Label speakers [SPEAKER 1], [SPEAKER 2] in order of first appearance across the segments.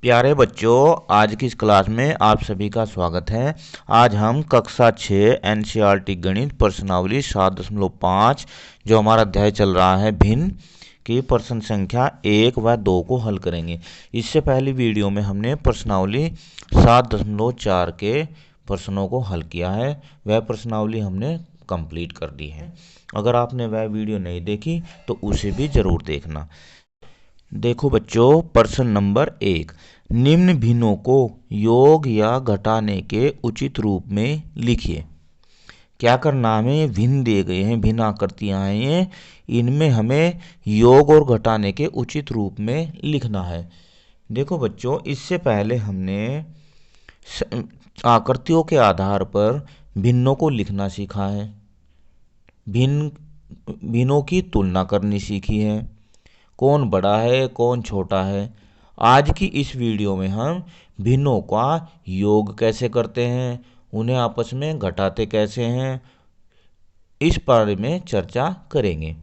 [SPEAKER 1] प्यारे बच्चों, आज की इस क्लास में आप सभी का स्वागत है। आज हम कक्षा 6 एनसीईआरटी गणित प्रश्नावली 7.5 जो हमारा अध्याय चल रहा है भिन्न की प्रश्न संख्या 1 व 2 को हल करेंगे। इससे पहली वीडियो में हमने प्रश्नावली 7.4 के प्रश्नों को हल किया है। वह प्रश्नावली हमने कंप्लीट कर दी है। अगर आपने वह वीडियो नहीं देखी तो उसे भी ज़रूर देखना। देखो बच्चों, प्रश्न नंबर 1, निम्न भिन्नों को योग या घटाने के उचित रूप में लिखिए। क्या करना, हमें ये भिन्न दिए गए हैं, भिन्न आकृतियां हैं ये, इनमें हमें योग और घटाने के उचित रूप में लिखना है। देखो बच्चों, इससे पहले हमने आकृतियों के आधार पर भिन्नों को लिखना सीखा है, भिन्नों की तुलना करनी सीखी है, कौन बड़ा है कौन छोटा है। आज की इस वीडियो में हम भिन्नों का योग कैसे करते हैं, उन्हें आपस में घटाते कैसे हैं, इस बारे में चर्चा करेंगे।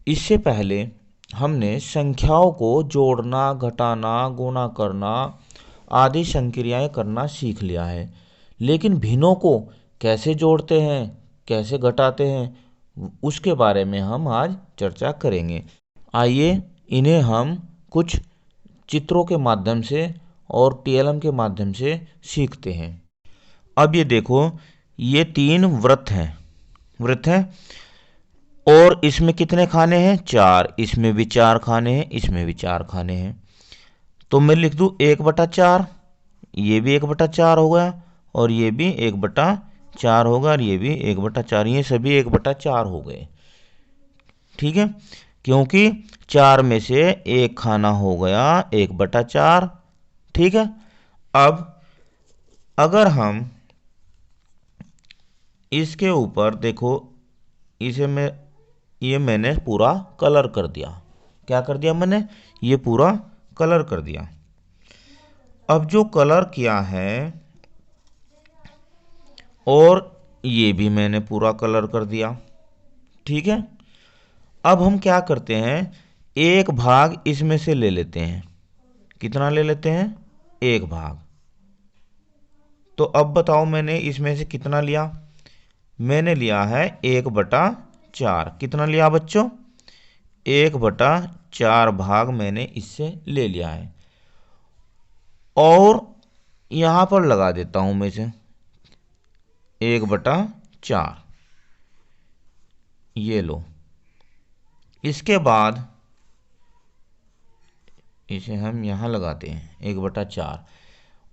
[SPEAKER 1] इससे पहले हमने संख्याओं को जोड़ना, घटाना, गुणा करना आदि संक्रियाएं करना सीख लिया है, लेकिन भिन्नों को कैसे जोड़ते हैं, कैसे घटाते हैं, उसके बारे में हम आज चर्चा करेंगे। आइए इन्हें हम कुछ चित्रों के माध्यम से और टीएलएम के माध्यम से सीखते हैं। अब ये देखो, ये 3 वृत्त हैं और इसमें कितने खाने हैं, 4। इसमें भी 4 खाने हैं, इसमें भी 4 खाने हैं। तो मैं लिख दूं 1/4, ये भी 1/4 हो गया और ये भी 1/4 होगा और ये भी 1/4, ये सभी 1/4 हो गए। ठीक है, क्योंकि 4 में से 1 खाना हो गया 1/4। ठीक है, अब अगर हम इसके ऊपर देखो, ये मैंने पूरा कलर कर दिया। क्या कर दिया मैंने, ये पूरा कलर कर दिया। अब जो कलर किया है और ये भी मैंने पूरा कलर कर दिया। ठीक है, अब हम क्या करते हैं, एक भाग इसमें से ले लेते हैं। कितना ले लेते हैं, 1 भाग। तो अब बताओ मैंने इसमें से कितना लिया, मैंने लिया है 1/4। कितना लिया बच्चों, 1/4 भाग मैंने इससे ले लिया है। और यहां पर लगा देता हूं मैं इसे 1/4, ये लो। इसके बाद इसे हम यहां लगाते हैं 1/4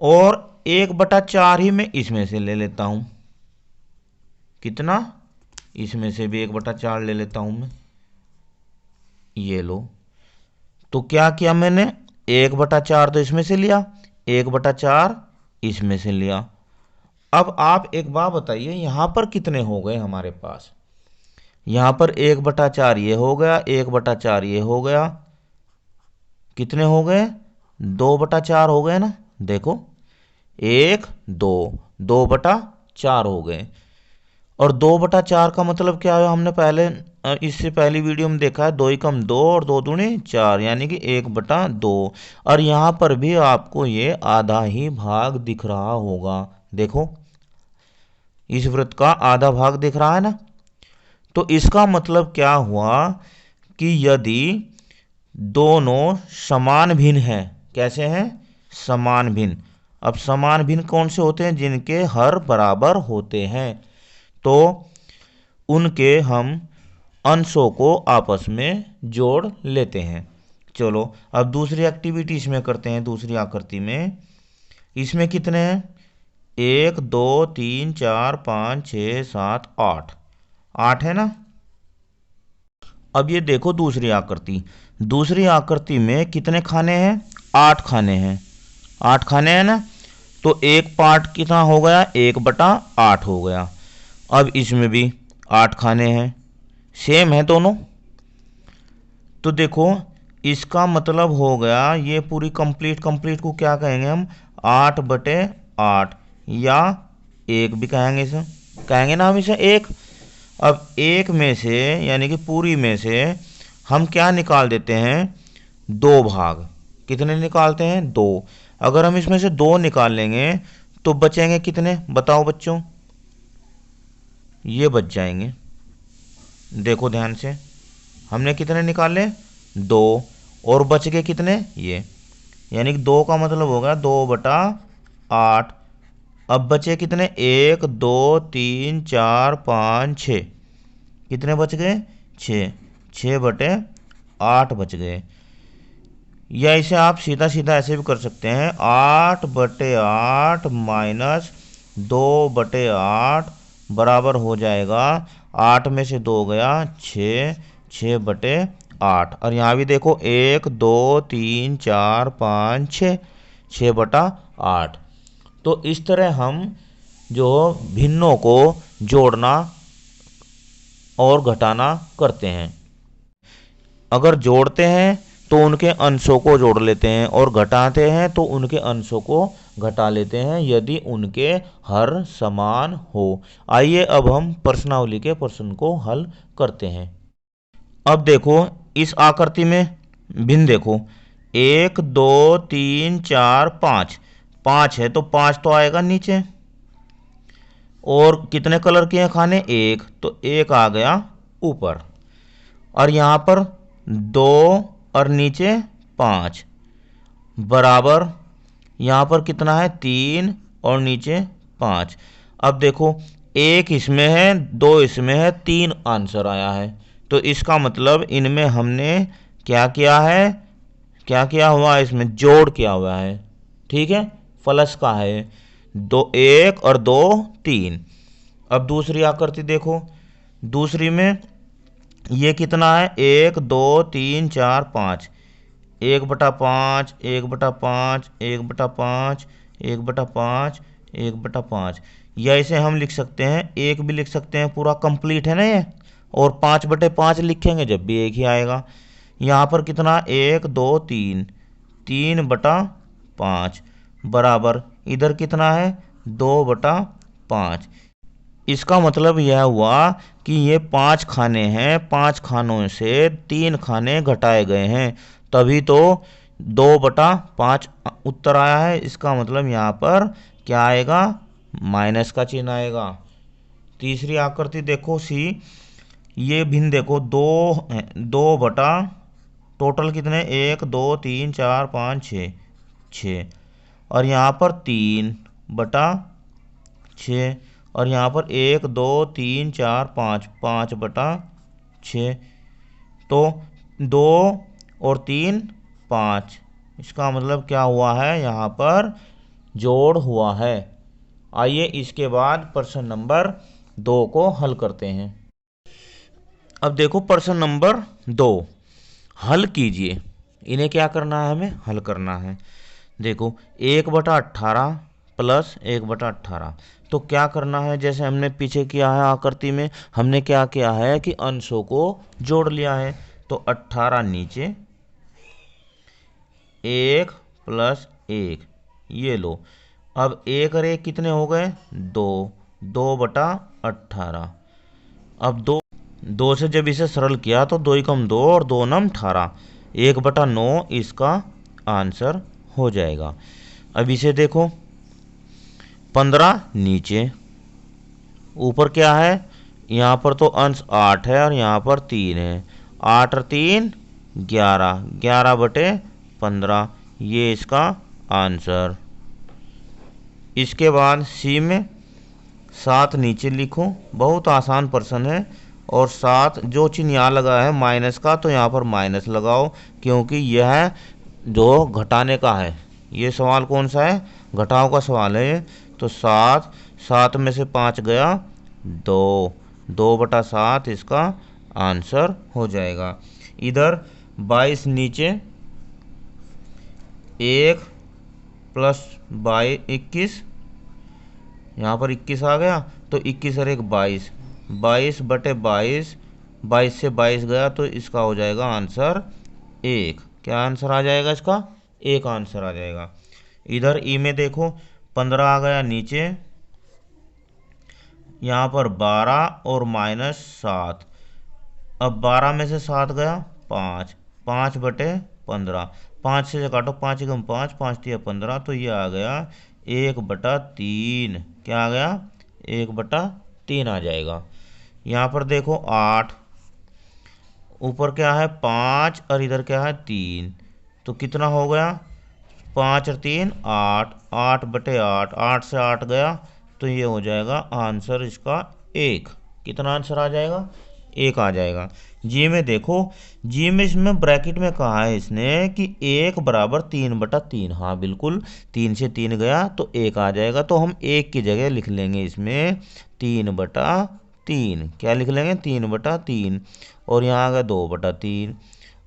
[SPEAKER 1] और 1/4 ही मैं इसमें से ले लेता हूं। कितना, इसमें से भी 1/4 ले लेता हूं मैं, ये लो। तो क्या किया मैंने, 1/4 तो इसमें से लिया, 1/4 इसमें से लिया। अब आप एक बात बताइए, यहां पर कितने हो गए हमारे पास, यहां पर 1/4 ये हो गया, 1/4 ये हो गया, कितने हो गए, 2/4 हो गए ना। देखो 1 2 2/4 हो गए। और 2/4 का मतलब क्या है, हमने पहले इससे पहली वीडियो में देखा है, 2 × 2 और 2 दूनी 4, यानी कि 1/2। और यहाँ पर भी आपको ये आधा ही भाग दिख रहा होगा। देखो इस वृत्त का आधा भाग दिख रहा है ना। तो इसका मतलब क्या हुआ कि यदि दोनों समान भिन्न हैं, कैसे हैं, समान भिन्न। अब समान भिन्न कौन से होते हैं, जिनके हर बराबर होते हैं, तो उनके हम अंशों को आपस में जोड़ लेते हैं। चलो अब दूसरी एक्टिविटी इसमें करते हैं, दूसरी आकृति में। इसमें कितने हैं, 1 2 3 4 5 6 7 8, 8 है ना। अब ये देखो दूसरी आकृति, दूसरी आकृति में कितने खाने हैं, 8 खाने हैं, 8 खाने हैं ना। तो एक पार्ट कितना हो गया, 1/8 हो गया। अब इसमें भी 8 खाने हैं, सेम है दोनों। तो देखो इसका मतलब हो गया, ये पूरी कंप्लीट को क्या कहेंगे हम, 8/8 या 1 भी कहेंगे, इसे कहेंगे ना हम, इसे 1। अब 1 में से यानी कि पूरी में से हम क्या निकाल देते हैं, 2 भाग। कितने निकालते हैं 2। अगर हम इसमें से 2 निकाल लेंगे तो बचेंगे कितने, बताओ बच्चों। ये बच जाएंगे, देखो ध्यान से, हमने कितने निकाले 2 और बच गए कितने ये, यानी कि 2 का मतलब होगा 2/8। अब बचे कितने 1 2 3 4 5 6, कितने बच गए 6, 6/8 बच गए। या इसे आप सीधा सीधा ऐसे भी कर सकते हैं, 8/8 माइनस 2/8 बराबर हो जाएगा 8 में से 2 गया 6, 6/8। और यहाँ भी देखो 1 2 3 4 5 6, 6/8। तो इस तरह हम जो भिन्नों को जोड़ना और घटाना करते हैं। अगर जोड़ते हैं तो उनके अंशों को जोड़ लेते हैं और घटाते हैं तो उनके अंशों को घटा लेते हैं यदि उनके हर समान हो। आइए अब हम प्रश्नावली के प्रश्न को हल करते हैं। अब देखो इस आकृति में भिन्न देखो, 1 2 3 4 5, 5 है तो 5 तो आएगा नीचे। और कितने कलर के हैं खाने, एक, तो एक आ गया ऊपर। और यहाँ पर 2 और नीचे 5 बराबर, यहाँ पर कितना है 3 और नीचे 5। अब देखो एक इसमें है 2 इसमें है, 3 आंसर आया है। तो इसका मतलब इनमें हमने क्या किया है, क्या किया हुआ है, इसमें जोड़ किया हुआ है। ठीक है, प्लस का है, 2 1 और 2 3। अब दूसरी आकृति देखो, दूसरी में ये कितना है 1 2 3 4 5, 1/5 1/5 1/5 1/5 1/5। या इसे हम लिख सकते हैं, एक भी लिख सकते हैं, पूरा कंप्लीट है ना ये। और 5/5 लिखेंगे जब भी एक ही आएगा। यहाँ पर कितना 1 2 3, 3/5 बराबर, इधर कितना है 2/5। इसका मतलब यह हुआ कि ये 5 खाने हैं, 5 खानों से 3 खाने घटाए गए हैं, तभी तो 2/5 उत्तर आया है। इसका मतलब यहाँ पर क्या आएगा, माइनस का चिन्ह आएगा। तीसरी आकृति देखो सी, ये भिन्न देखो, 2 टोटल कितने 1 2 3 4 5 6, 6। और यहाँ पर 3/6 और यहाँ पर 1 2 3 4 5, 5/6। तो 2 और 3 5, इसका मतलब क्या हुआ है, यहाँ पर जोड़ हुआ है। आइए इसके बाद प्रश्न नंबर 2 को हल करते हैं। अब देखो प्रश्न नंबर 2 हल कीजिए। इन्हें क्या करना है, हमें हल करना है। देखो 1/18 प्लस 1/18, तो क्या करना है, जैसे हमने पीछे किया है आकृति में, हमने क्या किया है कि अंशों को जोड़ लिया है। तो 18 नीचे, 1 + 1, ये लो। अब 1 और 1 कितने हो गए 2, 2/18। अब 2 से जब इसे सरल किया तो 2 × 2 और 2 × 18, 1/9 इसका आंसर हो जाएगा। अब इसे देखो 15 नीचे, ऊपर क्या है, यहाँ पर तो अंश 8 है और यहाँ पर 3 है, 8 और 3 11, 11/15, ये इसका आंसर। इसके बाद सी में 7 नीचे लिखो, बहुत आसान प्रश्न है। और 7 जो चिन्ह यहाँ लगा है माइनस का, तो यहाँ पर माइनस लगाओ, क्योंकि यह जो घटाने का है। ये सवाल कौन सा है, घटाव का सवाल है। तो 7, 7 में से 5 गया 2, 2/7 इसका आंसर हो जाएगा। इधर 22 नीचे, 1 + 21, यहाँ पर 21 आ गया, तो 21 और 1 22, 22/22, 22 से 22 गया तो इसका हो जाएगा आंसर 1। क्या आंसर आ जाएगा इसका, 1 आंसर आ जाएगा। इधर ई में देखो 15 आ गया नीचे, यहाँ पर 12 और -7। अब 12 में से 7 गया 5, 5/15, 5 से काटो, 5 एकम 5, 5 तिया 15, तो ये आ गया 1/3। क्या आ गया? 1/3 आ जाएगा। यहाँ पर देखो 8, ऊपर क्या है 5 और इधर क्या है 3, तो कितना हो गया? 5 और 3 8, 8/8, 8 से 8 गया, तो ये हो जाएगा आंसर इसका 1। कितना आंसर आ जाएगा? 1 आ जाएगा। जी में देखो, जी में इसमें ब्रैकेट में कहा है इसने कि 1 बराबर 3/3। हाँ बिल्कुल, 3 से 3 गया तो 1 आ जाएगा, तो हम 1 की जगह लिख लेंगे इसमें 3/3। क्या लिख लेंगे? 3/3। और यहाँ आ गया 2/3।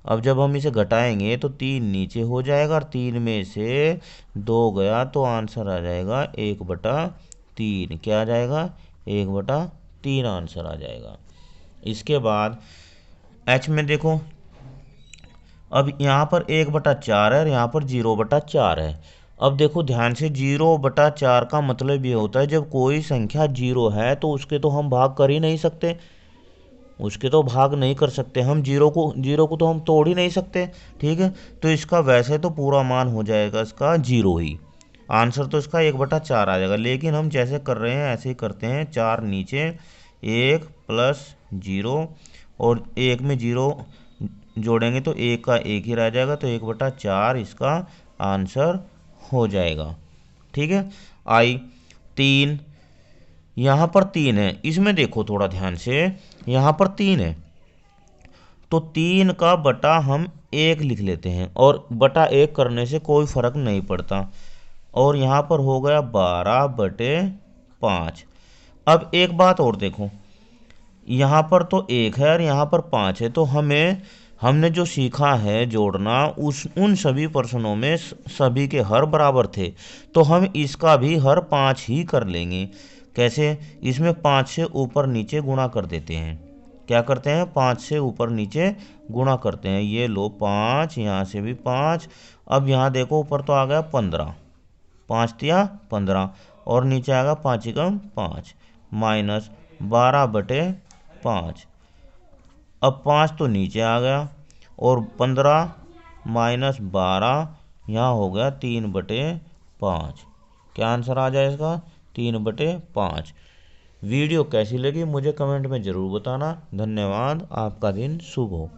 [SPEAKER 1] अब जब हम इसे घटाएंगे तो 3 नीचे हो जाएगा, और 3 में से 2 गया तो आंसर आ जाएगा 1/3। क्या आ जाएगा? 1/3 आंसर आ जाएगा। इसके बाद एच में देखो, अब यहाँ पर 1/4 है और यहाँ पर 0/4 है। अब देखो ध्यान से, 0/4 का मतलब ये होता है जब कोई संख्या 0 है तो उसके तो हम भाग कर ही नहीं सकते, उसके तो भाग नहीं कर सकते हम, जीरो को तो हम तोड़ ही नहीं सकते। ठीक है, तो इसका वैसे तो पूरा मान हो जाएगा इसका 0 ही, आंसर तो इसका 1/4 आ जाएगा। लेकिन हम जैसे कर रहे हैं ऐसे ही करते हैं, 4 नीचे, 1 प्लस 0, और 1 में 0 जोड़ेंगे तो 1 का 1 ही रह जाएगा, तो 1/4 इसका आंसर हो जाएगा। ठीक है। आई 3, यहाँ पर 3 है, इसमें देखो थोड़ा ध्यान से, यहाँ पर 3 है तो 3 का बटा हम 1 लिख लेते हैं, और बटा 1 करने से कोई फर्क नहीं पड़ता। और यहाँ पर हो गया 12/5। अब एक बात और देखो, यहाँ पर तो 1 है और यहाँ पर 5 है, तो हमने जो सीखा है जोड़ना, उन सभी प्रश्नों में सभी के हर बराबर थे, तो हम इसका भी हर 5 ही कर लेंगे। कैसे? इसमें 5 से ऊपर नीचे गुणा कर देते हैं। क्या करते हैं? 5 से ऊपर नीचे गुणा करते हैं। ये लो 5, यहाँ से भी 5। अब यहाँ देखो ऊपर तो आ गया 15, 5 तिया 15, और नीचे आएगा 5 एकम 5, माइनस 12/5। अब 5 तो नीचे आ गया, और 15 माइनस 12, यहाँ हो गया 3/5। क्या आंसर आ जाए इसका? 3/5। वीडियो कैसी लगी मुझे कमेंट में ज़रूर बताना। धन्यवाद, आपका दिन शुभ हो।